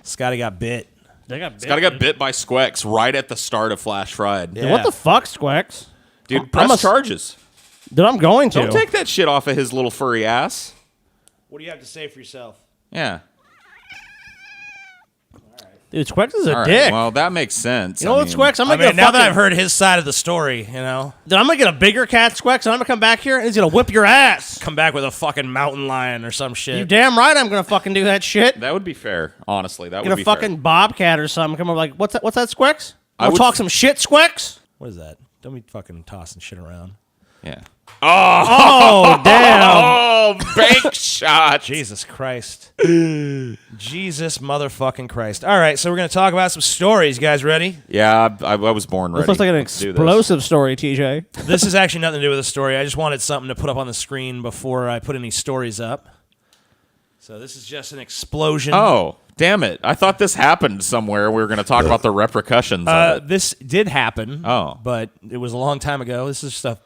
Scotty got bit. Scotty got bit by Squex right at the start of Flash Fried. Dude, what the fuck, Squex? Dude, press charges. Dude, I'm going to. Don't take that shit off of his little furry ass. What do you have to say for yourself? Yeah. Dude, Squex is a All right, dick. well, that makes sense. You know what, Squex? I'm gonna get now that I've heard his side of the story, you know, dude, I'm gonna get a bigger cat, Squex, and I'm gonna come back here and he's gonna whip your ass. come back with a fucking mountain lion or some shit. You damn right I'm gonna fucking do that shit. That would be fair. Honestly, that Get would a be fucking bobcat or something. Come over like, what's that, Squex? I I'll would talk some shit, Squex? What is that? Don't be fucking tossing shit around. Yeah. Oh, damn. Oh, bank shot. Jesus Christ. Jesus motherfucking Christ. All right, so we're going to talk about some stories. You guys ready? Yeah, I was born ready. This looks like an Let's do this. explosive story, TJ. This is actually nothing to do with a story. I just wanted something to put up on the screen before I put any stories up. So this is just an explosion. Oh, damn it. I thought this happened somewhere. We were going to talk about the repercussions of it. This did happen. Oh. But it was a long time ago. This is just a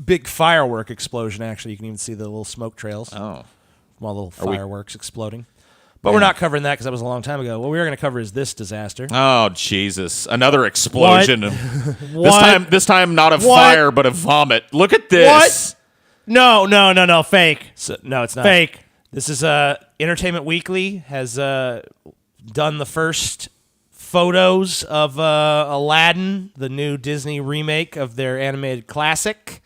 big firework explosion, actually. You can even see the little smoke trails. Oh. From all the little fireworks exploding. But we're not covering that because that was a long time ago. What we are going to cover is this disaster. Oh, Jesus. Another explosion. What? This time not of fire, but of vomit. Look at this. What? No. Fake. So, no, it's not. Fake. This is Entertainment Weekly has done the first photos of Aladdin, the new Disney remake of their animated classic.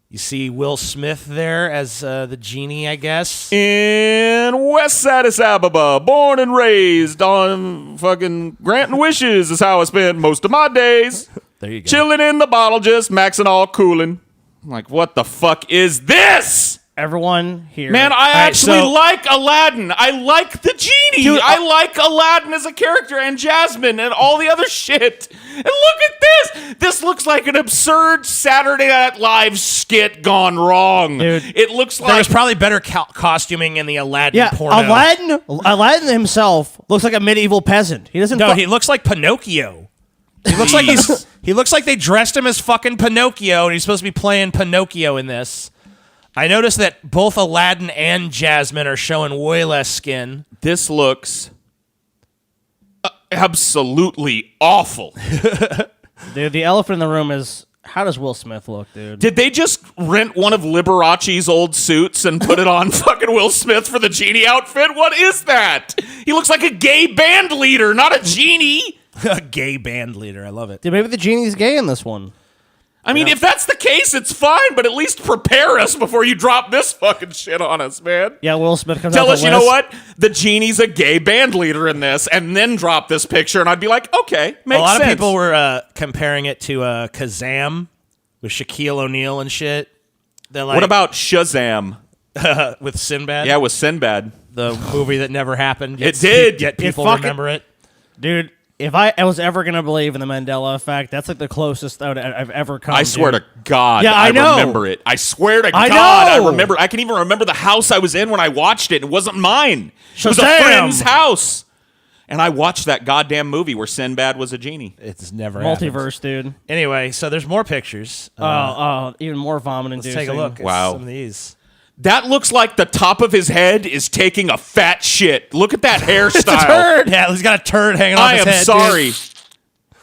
You see Will Smith there as the genie, I guess. In West Addis Ababa, born and raised on fucking granting wishes is how I spent most of my days. There you go. Chilling in the bottle, just maxing all cooling. I'm like, what the fuck is this? Everyone here. Man, I actually like Aladdin. I like the genie. Dude, I like Aladdin as a character and Jasmine and all the other shit. And look at this. This looks like an absurd Saturday Night Live skit gone wrong. Dude, it looks like... There's probably better costuming in the Aladdin porno. Aladdin himself looks like a medieval peasant. He doesn't. No, he looks like Pinocchio. He looks like he looks like they dressed him as fucking Pinocchio, and he's supposed to be playing Pinocchio in this. I noticed that both Aladdin and Jasmine are showing way less skin. This looks absolutely awful. Dude, the elephant in the room is, how does Will Smith look, dude? Did they just rent one of Liberace's old suits and put it on fucking Will Smith for the genie outfit? What is that? He looks like a gay band leader, not a genie. A gay band leader. I love it. Dude, maybe the genie's gay in this one. I mean, if that's the case, it's fine, but at least prepare us before you drop this fucking shit on us, man. Yeah, Will Smith comes out Tell the us, you know list. what? The genie's a gay band leader in this, and then drop this picture, and I'd be like, okay, makes sense. A lot of people were comparing it to Kazam with Shaquille O'Neal and shit. They're like, what about Shazam? with Sinbad? Yeah, with Sinbad. The movie that never happened. It did. Yet people remember it. Dude, if I was ever going to believe in the Mandela effect, that's like the closest I've ever come to. I swear to God, Yeah, I know. remember it. I swear to God, know. I remember. I can even remember the house I was in when I watched it. It wasn't mine. It was a Shazam. friend's house. And I watched that goddamn movie where Sinbad was a genie. It's never Multiverse, happened. dude. Anyway, so there's more pictures. Even more vomiting. Let's take a look at Wow. some of these. That looks like the top of his head is taking a fat shit. Look at that hairstyle. It's a turd. Yeah, he's got a turd hanging off I his am head. sorry. Dude.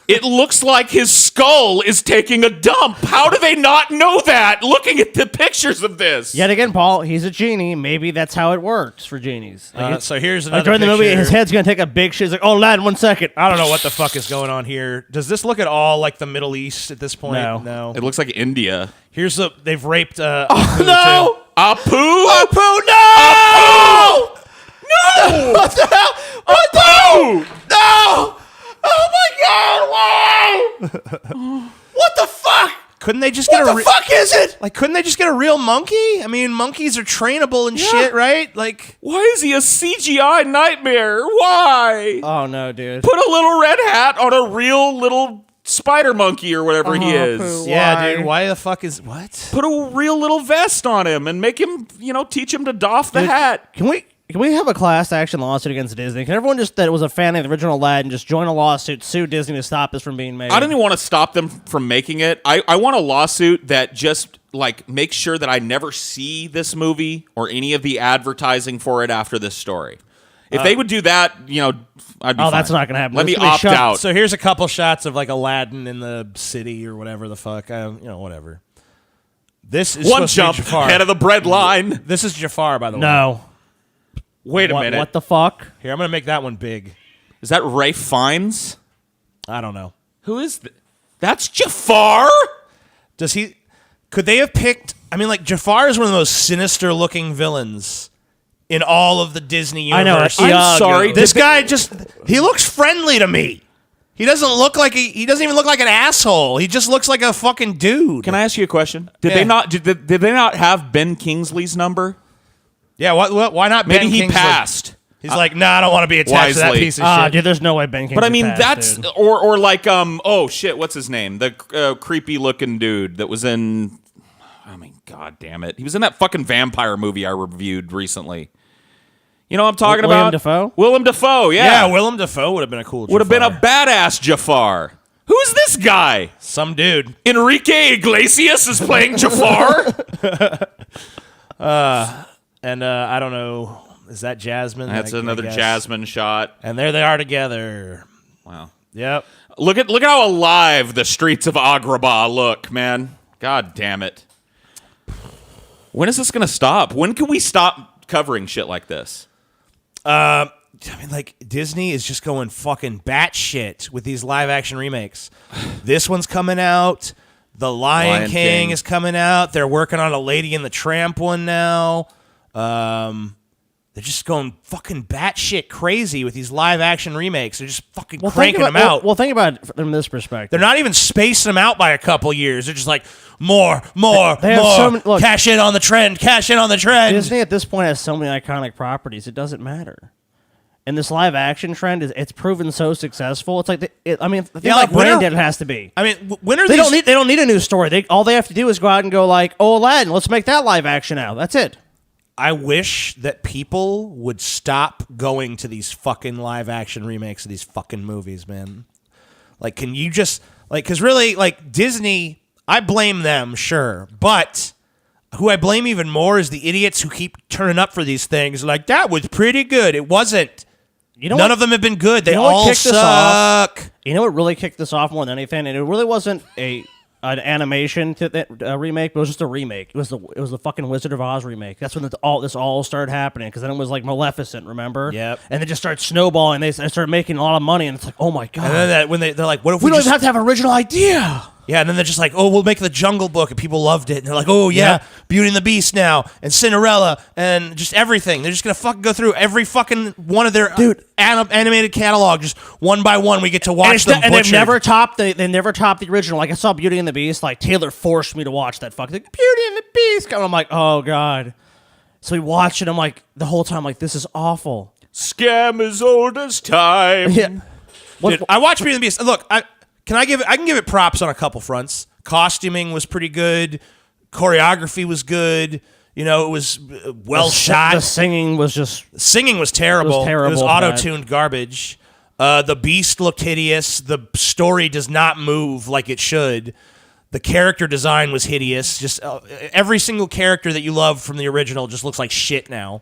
It looks like his skull is taking a dump. How do they not know that looking at the pictures of this? Yet again, Paul, he's a genie. Maybe that's how it works for genies. So here's another like during the movie, picture. his head's going to take a big shit. He's like, oh, lad, 1 second. I don't know what the fuck is going on here. Does this look at all like the Middle East at this point? No. It looks like India. Here's they've raped no! Apu? Apu, no! Apu! No! What the hell? What Apu! No! Oh my God! Why? What the fuck? Couldn't they just get What the fuck is it? Like, couldn't they just get a real monkey? I mean, monkeys are trainable and shit, right? Like, Why is he a CGI nightmare? Why? Oh no, dude. Put a little red hat on a real little spider monkey or whatever he is. Apu. yeah, Why? dude. Why the fuck is what? Put a real little vest on him and make him, teach him to doff the Dude, hat. Can we have a class action lawsuit against Disney? Can everyone just that was a fan of the original Aladdin just join a lawsuit, sue Disney to stop this from being made? I don't even want to stop them from making it. I want a lawsuit that just makes sure that I never see this movie or any of the advertising for it after this story. If they would do that, I'd be fine. That's not gonna happen. Let It's me gonna be opt shut. out. So here's a couple shots of like Aladdin in the city or whatever the fuck. Whatever. This is One supposed to be jump Jafar. ahead of the bread line. This is Jafar, by the way. No. Wait a minute. What the fuck? Here, I'm gonna make that one big. Is that Rafe Fiennes? I don't know. Who is that's Jafar? Could they have picked? I mean, like Jafar is one of the most sinister-looking villains in all of the Disney I know. universe. I'm sorry. This guy he looks friendly to me. He doesn't look like he doesn't even look like an asshole. He just looks like a fucking dude. Can I ask you a question? Did Yeah. they not? Did they not have Ben Kingsley's number? Yeah, why not? Maybe Ben he Kingsley? passed. He's like, nah, I don't want to be attached to that Wisely. piece of shit. Dude, there's no way Ben Kingsley But I mean, passed, that's dude. or like oh shit, what's his name? The creepy looking dude that was in. I mean, god damn it, he was in that fucking vampire movie I reviewed recently. You know what I'm talking Willem about? Dafoe? Willem Dafoe, Yeah, Willem Dafoe would have been a cool. would have been a Jafar. badass Jafar. Who's this guy? Some dude. Enrique Iglesias is playing Jafar. And I don't know. Is that Jasmine? That's I another guess. Jasmine shot. And there they are together. Wow. Yep. Look how alive the streets of Agrabah look, man. God damn it. When is this going to stop? When can we stop covering shit like this? I mean, like, Disney is just going fucking batshit with these live-action remakes. This one's coming out. The Lion King is coming out. They're working on a Lady and the Tramp one now. They're just going fucking batshit crazy with these live-action remakes. They're just fucking cranking them out. Well, think about it from this perspective. They're not even spacing them out by a couple years. They're just like, more, They have so many- look- cash in on the trend, cash in on the trend. Disney at this point has so many iconic properties. It doesn't matter. And this live action trend it's proven so successful. It's like I mean, think Yeah, how like, when are- branded it has to be. I mean, when are They these... don't need a new story. All they have to do is go out and go like, "Oh, Aladdin, let's make that live action now." That's it. I wish that people would stop going to these fucking live action remakes of these fucking movies, man. Like, can you just, like, because really, like, Disney, I blame them, sure. But who I blame even more is the idiots who keep turning up for these things. Like, that was pretty good. It wasn't. You know None what? of them have been good. They You know what all kicked this off? suck. You know what really kicked this off more than anything, and it really wasn't an animation remake, but it was just a remake. It was the fucking Wizard of Oz remake. That's when this all started happening, because then it was like Maleficent, remember? Yep. And they just started snowballing. They started making a lot of money, and it's like, oh my god. And then when they're like, what if we we don't just... even have to have an original idea. Yeah, and then they're just like, oh, we'll make the Jungle Book, and people loved it. And they're like, oh, yeah, Beauty and the Beast now, and Cinderella, and just everything. They're just going to fucking go through every fucking one of their animated catalog, just one by one. We get to watch them And butchered. they've never topped the original. Like, I saw Beauty and the Beast. Like, Taylor forced me to watch that fucking Beauty and the Beast. And I'm like, oh, God. So we watched it. I'm like, the whole time, like, this is awful. Scam as old as time. Yeah. Dude, I watched Beauty and the Beast. Look, I can give it props on a couple fronts. Costuming was pretty good. Choreography was good. You know, it was well shot. The singing was just... Singing was terrible. It was terrible, It was but- auto-tuned garbage. The Beast looked hideous. The story does not move like it should. The character design was hideous. Just every single character that you love from the original just looks like shit now.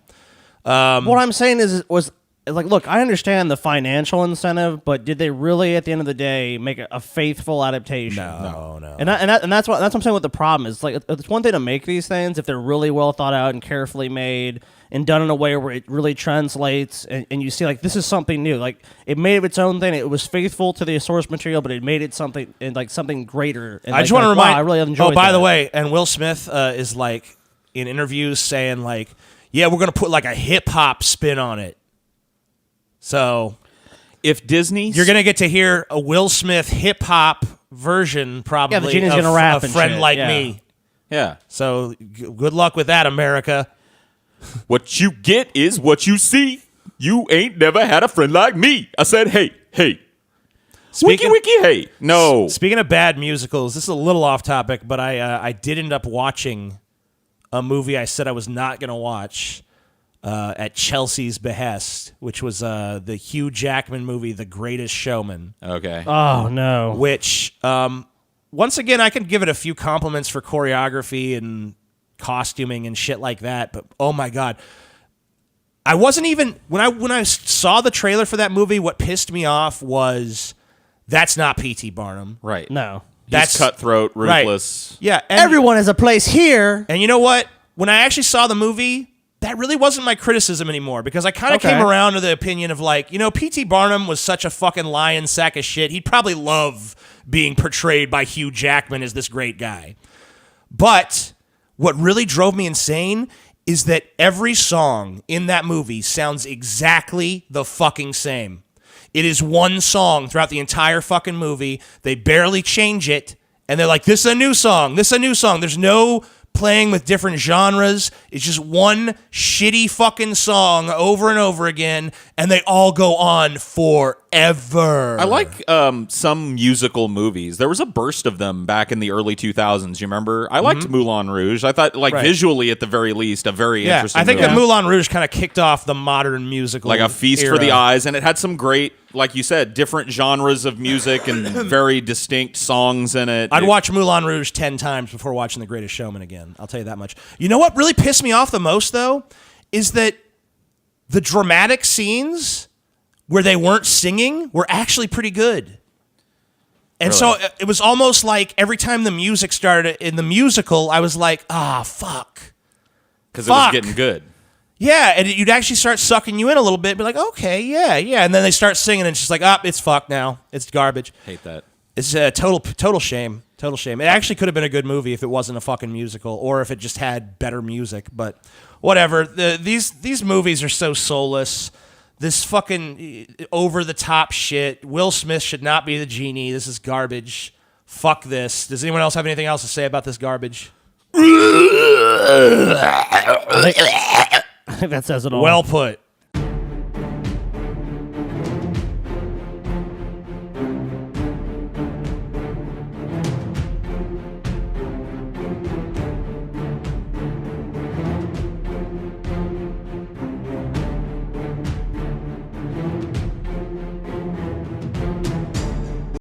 What I'm saying was like, look, I understand the financial incentive, but did they really, at the end of the day, make a faithful adaptation? No. And that's what I'm saying. What the problem is, like, it's one thing to make these things if they're really well thought out and carefully made and done in a way where it really translates, and you see, like, this is something new. Like, it made its own thing. It was faithful to the source material, but it made it something greater. And I just want to remind. wow, I really enjoyed. Oh, by that. the way, and Will Smith is like in interviews saying like, yeah, we're gonna put like a hip hop spin on it. So If Disney, you're gonna get to hear a Will Smith hip hop version, probably. Yeah, the genie's of gonna rap a and friend shit, like yeah. me. yeah, So good luck with that, America. what you get is what you see. You ain't never had a friend like me. I said, hey, Speaking- wiki, hey. No, Speaking of bad musicals, this is a little off topic, but I did end up watching a movie I said I was not gonna watch. At Chelsea's behest, which was the Hugh Jackman movie, The Greatest Showman, okay. Oh no. which, once again, I can give it a few compliments for choreography and costuming and shit like that, but oh my God. I wasn't even when I saw the trailer for that movie. What pissed me off was that's not P.T. Barnum. Right. No. That's cutthroat, right. ruthless. Yeah, and, Everyone has a place here. And you know what? When I actually saw the movie, that really wasn't my criticism anymore because I kind of Okay. came around to the opinion of like, P.T. Barnum was such a fucking lying sack of shit. He'd probably love being portrayed by Hugh Jackman as this great guy. But what really drove me insane is that every song in that movie sounds exactly the fucking same. It is one song throughout the entire fucking movie. They barely change it, and they're like, this is a new song. This is a new song. There's no playing with different genres. It's just one shitty fucking song over and over again, and they all go on forever. I like some musical movies. There was a burst of them back in the early 2000s. You remember? I liked Moulin Rouge. I thought, like, Right. visually, at the very least, a very interesting I think movie. that Moulin Rouge kind of kicked off the modern musical, Like a feast era. for the eyes, and it had some great, like you said, different genres of music and very distinct songs in it. I'd watch Moulin Rouge 10 times before watching The Greatest Showman again. I'll tell you that much. You know what really pissed me off the most, though, is that the dramatic scenes where they weren't singing were actually pretty good. And so it was almost like every time the music started in the musical, I was like, fuck. because it was fuck. getting good. Yeah, and you'd actually start sucking you in a little bit, be like, okay, yeah. And then they start singing, and it's just like, it's fucked now. It's garbage. Hate that. It's a total shame. Total shame. It actually could have been a good movie if it wasn't a fucking musical, or if it just had better music. But whatever. These movies are so soulless. This fucking over the top shit. Will Smith should not be the genie. This is garbage. Fuck this. Does anyone else have anything else to say about this garbage? I think that says it all. Well put.